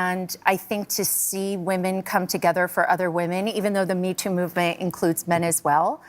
And I think to see women come together for other women, even though the Me Too movement includes men as well,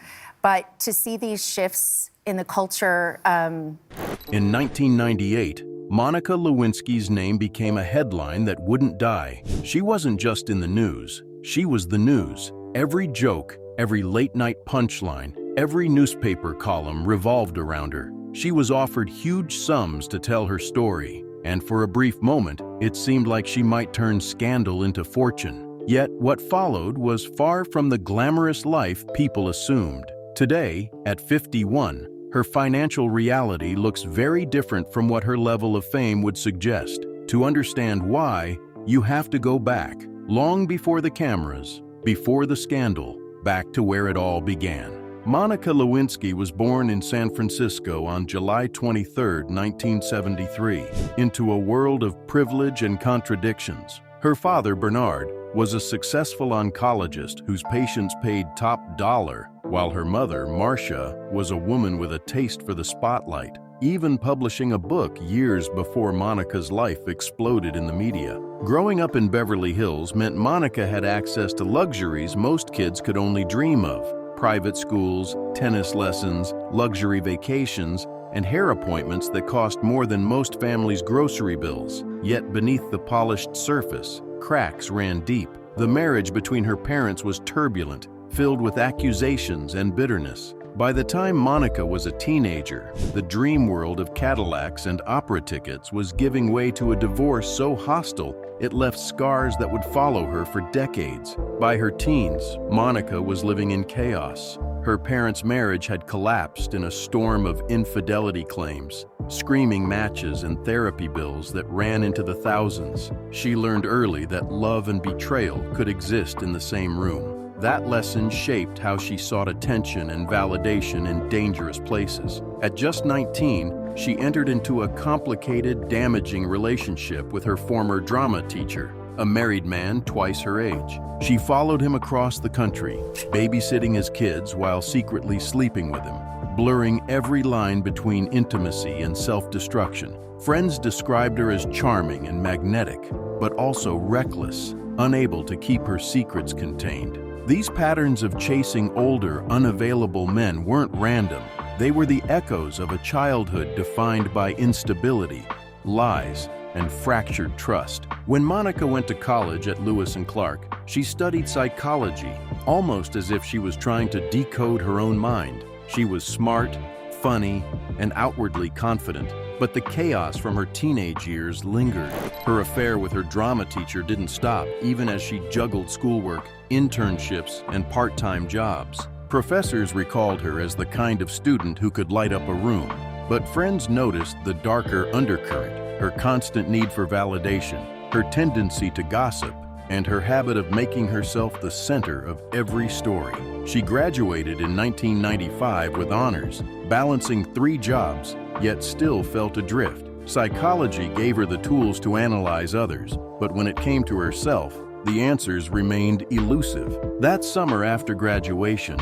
but to see these shifts in the culture. In 1998, Monica Lewinsky's name became a headline that wouldn't die. She wasn't just in the news, she was the news. Every joke, every late-night punchline, every newspaper column revolved around her. She was offered huge sums to tell her story, and for a brief moment, it seemed like she might turn scandal into fortune. Yet, what followed was far from the glamorous life people assumed. Today, at 51, her financial reality looks very different from what her level of fame would suggest. To understand why, you have to go back, long before the cameras, before the scandal, back to where it all began. Monica Lewinsky was born in San Francisco on July 23, 1973, into a world of privilege and contradictions. Her father, Bernard, was a successful oncologist whose patients paid top dollar, while her mother, Marcia, was a woman with a taste for the spotlight, even publishing a book years before Monica's life exploded in the media. Growing up in Beverly Hills meant Monica had access to luxuries most kids could only dream of: private schools, tennis lessons, luxury vacations, and hair appointments that cost more than most families' grocery bills. Yet beneath the polished surface, cracks ran deep. The marriage between her parents was turbulent, filled with accusations and bitterness. By the time Monica was a teenager, the dream world of Cadillacs and opera tickets was giving way to a divorce so hostile it left scars that would follow her for decades. By her teens, Monica was living in chaos. Her parents' marriage had collapsed in a storm of infidelity claims, screaming matches, and therapy bills that ran into the thousands. She learned early that love and betrayal could exist in the same room. That lesson shaped how she sought attention and validation in dangerous places. At just 19, she entered into a complicated, damaging relationship with her former drama teacher, a married man twice her age. She followed him across the country, babysitting his kids while secretly sleeping with him, blurring every line between intimacy and self-destruction. Friends described her as charming and magnetic, but also reckless, unable to keep her secrets contained. These patterns of chasing older, unavailable men weren't random. They were the echoes of a childhood defined by instability, lies, and fractured trust. When Monica went to college at Lewis and Clark, she studied psychology, almost as if she was trying to decode her own mind. She was smart, funny, and outwardly confident, but the chaos from her teenage years lingered. Her affair with her drama teacher didn't stop, even as she juggled schoolwork, internships, and part-time jobs. Professors recalled her as the kind of student who could light up a room, but friends noticed the darker undercurrent: her constant need for validation, her tendency to gossip, and her habit of making herself the center of every story. She graduated in 1995 with honors, balancing 3 jobs, yet still felt adrift. Psychology gave her the tools to analyze others, but when it came to herself, the answers remained elusive. That summer after graduation,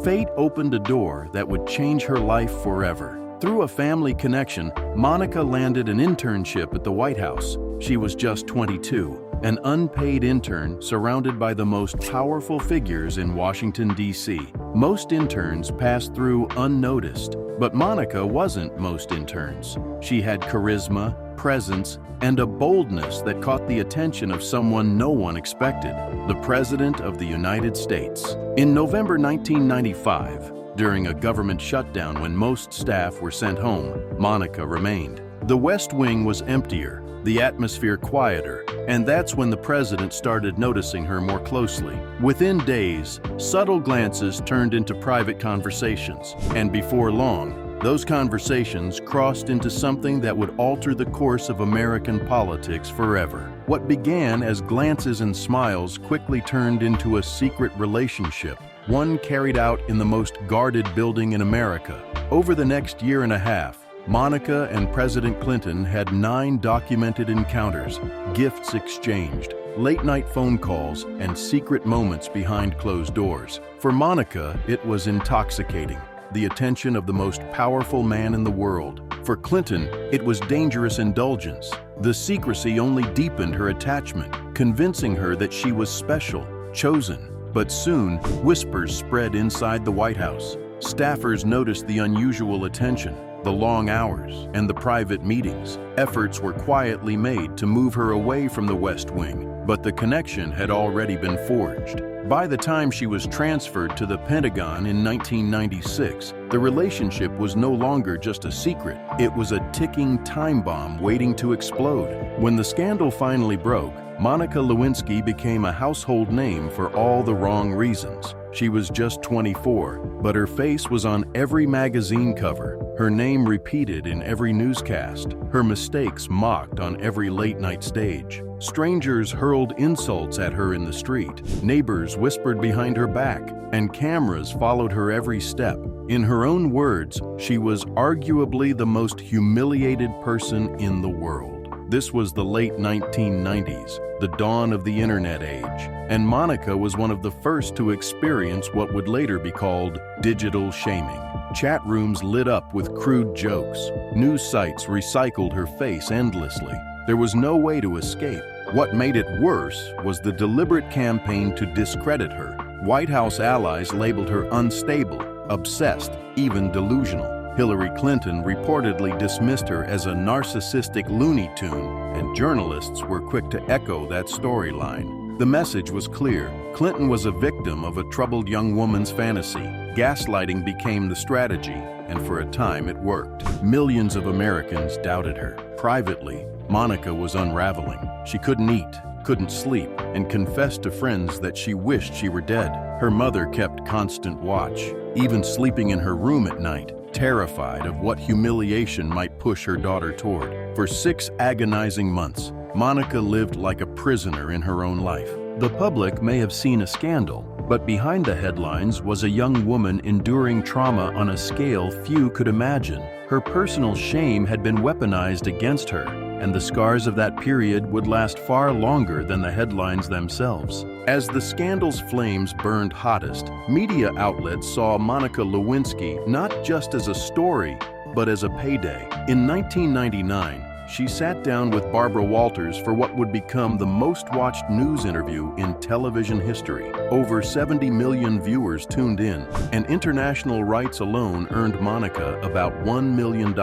fate opened a door that would change her life forever. Through a family connection, Monica landed an internship at the White House. She was just 22, an unpaid intern surrounded by the most powerful figures in Washington, D.C. Most interns passed through unnoticed, but Monica wasn't most interns. She had charisma, presence, and a boldness that caught the attention of someone no one expected: the President of the United States. In November 1995, during a government shutdown when most staff were sent home, Monica remained. The West Wing was emptier, the atmosphere quieter, and that's when the president started noticing her more closely. Within days, subtle glances turned into private conversations, and before long, those conversations crossed into something that would alter the course of American politics forever. What began as glances and smiles quickly turned into a secret relationship, one carried out in the most guarded building in America. Over the next year and a half, Monica and President Clinton had 9 documented encounters, gifts exchanged, late-night phone calls, and secret moments behind closed doors. For Monica, it was intoxicating, the attention of the most powerful man in the world. For Clinton, it was dangerous indulgence. The secrecy only deepened her attachment. convincing her that she was special, chosen. But soon, whispers spread inside the White House. Staffers noticed the unusual attention, the long hours, and the private meetings. Efforts were quietly made to move her away from the West Wing, but the connection had already been forged. By the time she was transferred to the Pentagon in 1996, the relationship was no longer just a secret. It was a ticking time bomb waiting to explode. When the scandal finally broke, Monica Lewinsky became a household name for all the wrong reasons. She was just 24, but her face was on every magazine cover, her name repeated in every newscast, her mistakes mocked on every late-night stage. Strangers hurled insults at her in the street, neighbors whispered behind her back, and cameras followed her every step. In her own words, she was arguably the most humiliated person in the world. This was the late 1990s, the dawn of the internet age, and Monica was one of the first to experience what would later be called digital shaming. Chat rooms lit up with crude jokes. News sites recycled her face endlessly. There was no way to escape. What made it worse was the deliberate campaign to discredit her. White House allies labeled her unstable, obsessed, even delusional. Hillary Clinton reportedly dismissed her as a narcissistic Looney Tune, and journalists were quick to echo that storyline. The message was clear. Clinton was a victim of a troubled young woman's fantasy. Gaslighting became the strategy, and for a time it worked. Millions of Americans doubted her. Privately, Monica was unraveling. She couldn't eat, couldn't sleep, and confessed to friends that she wished she were dead. Her mother kept constant watch, even sleeping in her room at night, terrified of what humiliation might push her daughter toward. For 6 agonizing months, Monica lived like a prisoner in her own life. The public may have seen a scandal, but behind the headlines was a young woman enduring trauma on a scale few could imagine. Her personal shame had been weaponized against her, and the scars of that period would last far longer than the headlines themselves. As the scandal's flames burned hottest, media outlets saw Monica Lewinsky not just as a story, but as a payday. In 1999, she sat down with Barbara Walters for what would become the most-watched news interview in television history. Over 70 million viewers tuned in, and international rights alone earned Monica about $1 million.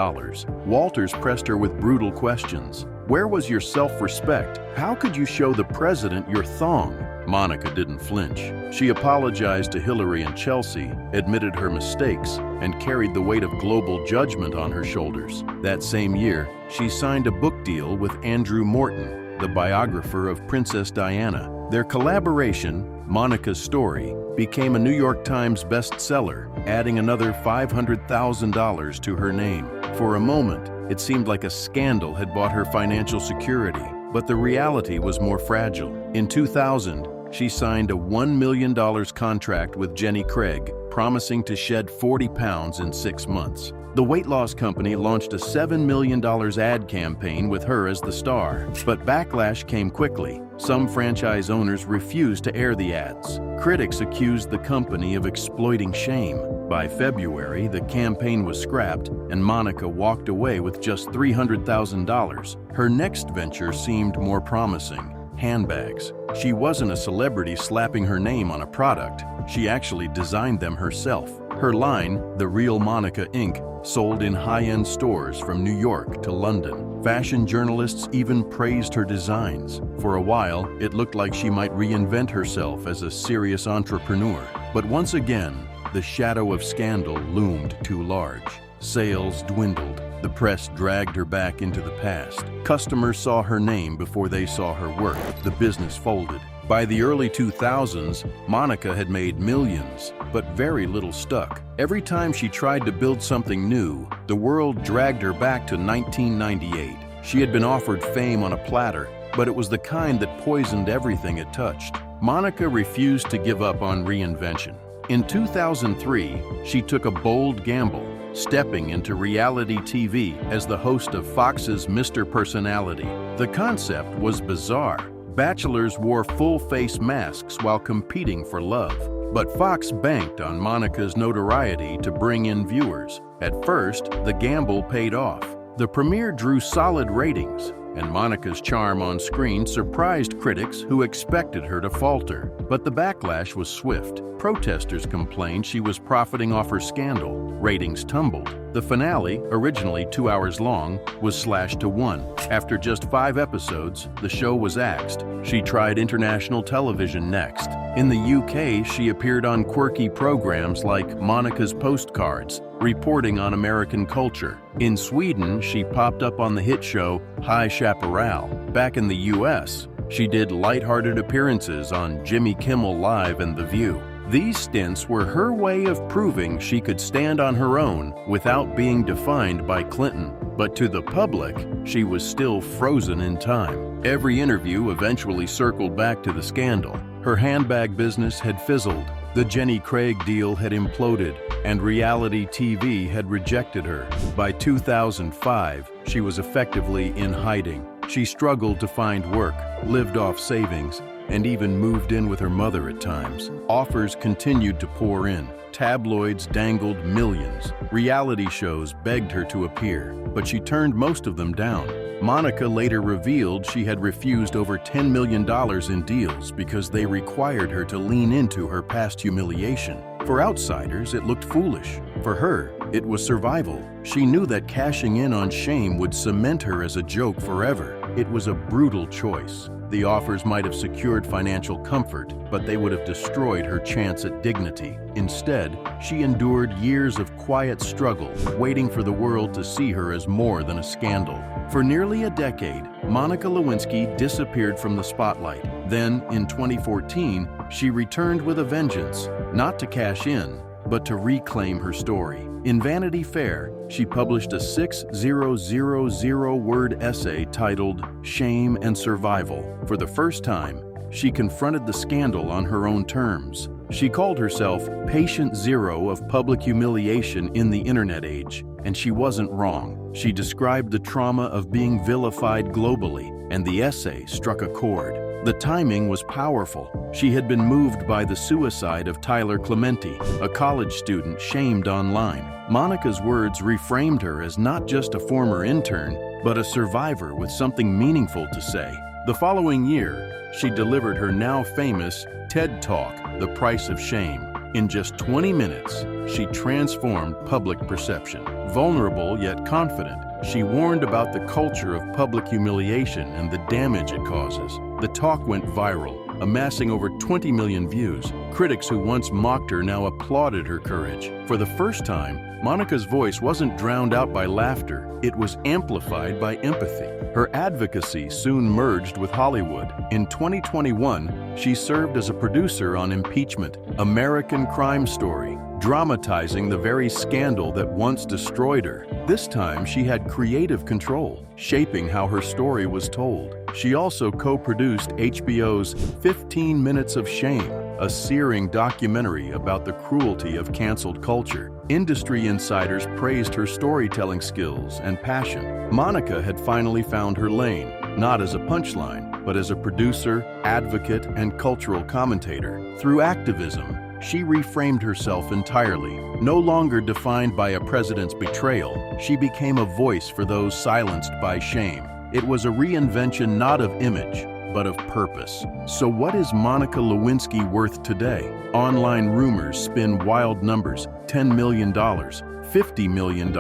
Walters pressed her with brutal questions. Where was your self-respect? How could you show the president your thong? Monica didn't flinch. She apologized to Hillary and Chelsea, admitted her mistakes, and carried the weight of global judgment on her shoulders. That same year, she signed a book deal with Andrew Morton, the biographer of Princess Diana. Their collaboration, Monica's Story, became a New York Times bestseller, adding another $500,000 to her name. For a moment, it seemed like a scandal had bought her financial security, but the reality was more fragile. In 2000, she signed a $1 million contract with Jenny Craig, promising to shed 40 pounds in 6 months. The weight loss company launched a $7 million ad campaign with her as the star, but backlash came quickly. Some franchise owners refused to air the ads. Critics accused the company of exploiting shame. By February, the campaign was scrapped, and Monica walked away with just $300,000. Her next venture seemed more promising: handbags. She wasn't a celebrity slapping her name on a product. She actually designed them herself. Her line, The Real Monica Inc., sold in high-end stores from New York to London. Fashion journalists even praised her designs. For a while, it looked like she might reinvent herself as a serious entrepreneur. But once again, the shadow of scandal loomed too large. Sales dwindled. The press dragged her back into the past. Customers saw her name before they saw her work. The business folded. By the early 2000s, Monica had made millions, but very little stuck. Every time she tried to build something new, the world dragged her back to 1998. She had been offered fame on a platter, but it was the kind that poisoned everything it touched. Monica refused to give up on reinvention. In 2003, she took a bold gamble, stepping into reality TV as the host of Fox's Mr. Personality. The concept was bizarre. Bachelors wore full-face masks while competing for love. But Fox banked on Monica's notoriety to bring in viewers. At first, the gamble paid off. The premiere drew solid ratings, and Monica's charm on screen surprised critics who expected her to falter. But the backlash was swift. Protesters complained she was profiting off her scandal. Ratings tumbled. The finale, originally 2 hours long, was slashed to 1. After just 5 episodes, the show was axed. She tried international television next. In the UK, she appeared on quirky programs like Monica's Postcards, reporting on American culture. In Sweden, she popped up on the hit show High Chaparral. Back in the US, she did lighthearted appearances on Jimmy Kimmel Live and The View. These stints were her way of proving she could stand on her own without being defined by Clinton. But to the public, she was still frozen in time. Every interview eventually circled back to the scandal. Her handbag business had fizzled, the Jenny Craig deal had imploded, and reality TV had rejected her. By 2005, she was effectively in hiding. She struggled to find work, lived off savings, and even moved in with her mother at times. Offers continued to pour in. Tabloids dangled millions. Reality shows begged her to appear, but she turned most of them down. Monica later revealed she had refused over $10 million in deals because they required her to lean into her past humiliation. For outsiders, it looked foolish. For her, it was survival. She knew that cashing in on shame would cement her as a joke forever. It was a brutal choice. The offers might have secured financial comfort, but they would have destroyed her chance at dignity. Instead, she endured years of quiet struggle, waiting for the world to see her as more than a scandal. For nearly a decade, Monica Lewinsky disappeared from the spotlight. Then, in 2014, she returned with a vengeance, not to cash in, but to reclaim her story. In Vanity Fair, she published a 6,000-word essay titled Shame and Survival. For the first time, she confronted the scandal on her own terms. She called herself Patient Zero of public humiliation in the internet age, and she wasn't wrong. She described the trauma of being vilified globally, and the essay struck a chord. The timing was powerful. She had been moved by the suicide of Tyler Clementi, a college student shamed online. Monica's words reframed her as not just a former intern, but a survivor with something meaningful to say. The following year, she delivered her now famous TED Talk, The Price of Shame. In just 20 minutes, she transformed public perception. Vulnerable yet confident, she warned about the culture of public humiliation and the damage it causes. The talk went viral, amassing over 20 million views. Critics who once mocked her now applauded her courage. For the first time, Monica's voice wasn't drowned out by laughter, it was amplified by empathy. Her advocacy soon merged with Hollywood. In 2021, she served as a producer on Impeachment, American Crime Story, dramatizing the very scandal that once destroyed her. This time, she had creative control, shaping how her story was told. She also co-produced HBO's 15 Minutes of Shame, a searing documentary about the cruelty of canceled culture. Industry insiders praised her storytelling skills and passion. Monica had finally found her lane, not as a punchline, but as a producer, advocate, and cultural commentator. Through activism, she reframed herself entirely. No longer defined by a president's betrayal, she became a voice for those silenced by shame. It was a reinvention not of image, but of purpose. So what is Monica Lewinsky worth today? Online rumors spin wild numbers, $10 million, $50 million,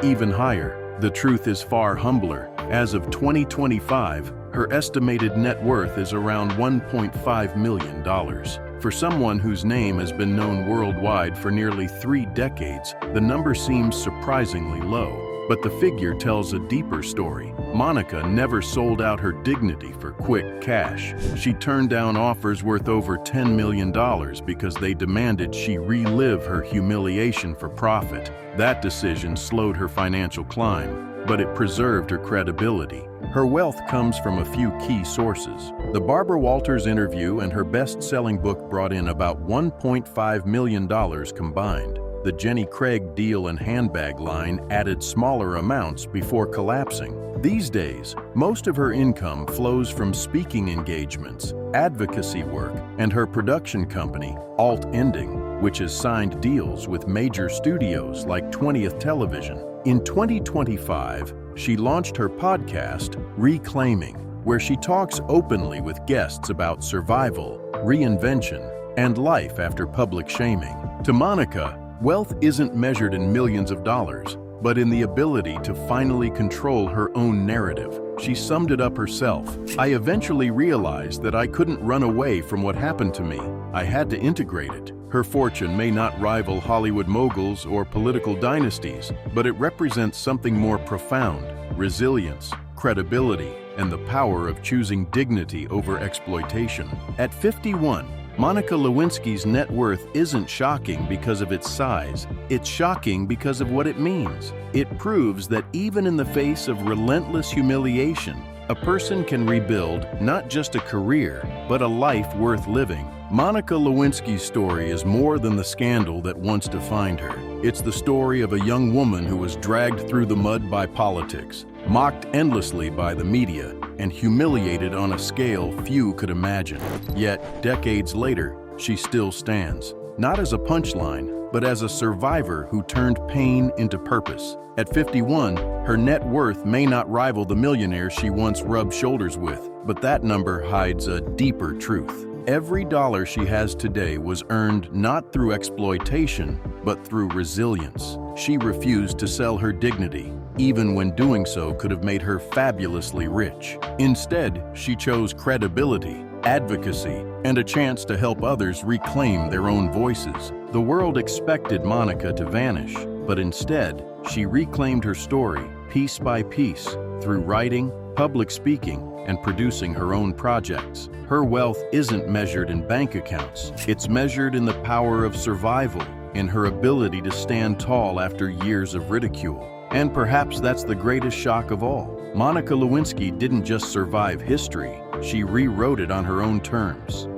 even higher. The truth is far humbler. As of 2025, her estimated net worth is around $1.5 million. For someone whose name has been known worldwide for nearly 3 decades, the number seems surprisingly low. But the figure tells a deeper story. Monica never sold out her dignity for quick cash. She turned down offers worth over $10 million because they demanded she relive her humiliation for profit. That decision slowed her financial climb, but it preserved her credibility. Her wealth comes from a few key sources. The Barbara Walters interview and her best-selling book brought in about $1.5 million combined. The Jenny Craig deal and handbag line added smaller amounts before collapsing. These days, most of her income flows from speaking engagements, advocacy work, and her production company, Alt Ending, which has signed deals with major studios like 20th Television. In 2025, she launched her podcast, Reclaiming, where she talks openly with guests about survival, reinvention, and life after public shaming. To Monica, wealth isn't measured in millions of dollars, but in the ability to finally control her own narrative. She summed it up herself. "I eventually realized that I couldn't run away from what happened to me. I had to integrate it." Her fortune may not rival Hollywood moguls or political dynasties, but it represents something more profound: resilience, credibility, and the power of choosing dignity over exploitation. At 51, Monica Lewinsky's net worth isn't shocking because of its size. It's shocking because of what it means. It proves that even in the face of relentless humiliation, a person can rebuild not just a career, but a life worth living. Monica Lewinsky's story is more than the scandal that once defined her. It's the story of a young woman who was dragged through the mud by politics, mocked endlessly by the media, and humiliated on a scale few could imagine. Yet, decades later, she still stands, not as a punchline, but as a survivor who turned pain into purpose. At 51, her net worth may not rival the millionaires she once rubbed shoulders with, but that number hides a deeper truth. Every dollar she has today was earned not through exploitation, but through resilience. She refused to sell her dignity, even when doing so could have made her fabulously rich. Instead, she chose credibility, advocacy, and a chance to help others reclaim their own voices. The world expected Monica to vanish, but instead, she reclaimed her story piece by piece through writing, public speaking, and producing her own projects. Her wealth isn't measured in bank accounts. It's measured in the power of survival, in her ability to stand tall after years of ridicule. And perhaps that's the greatest shock of all. Monica Lewinsky didn't just survive history, she rewrote it on her own terms.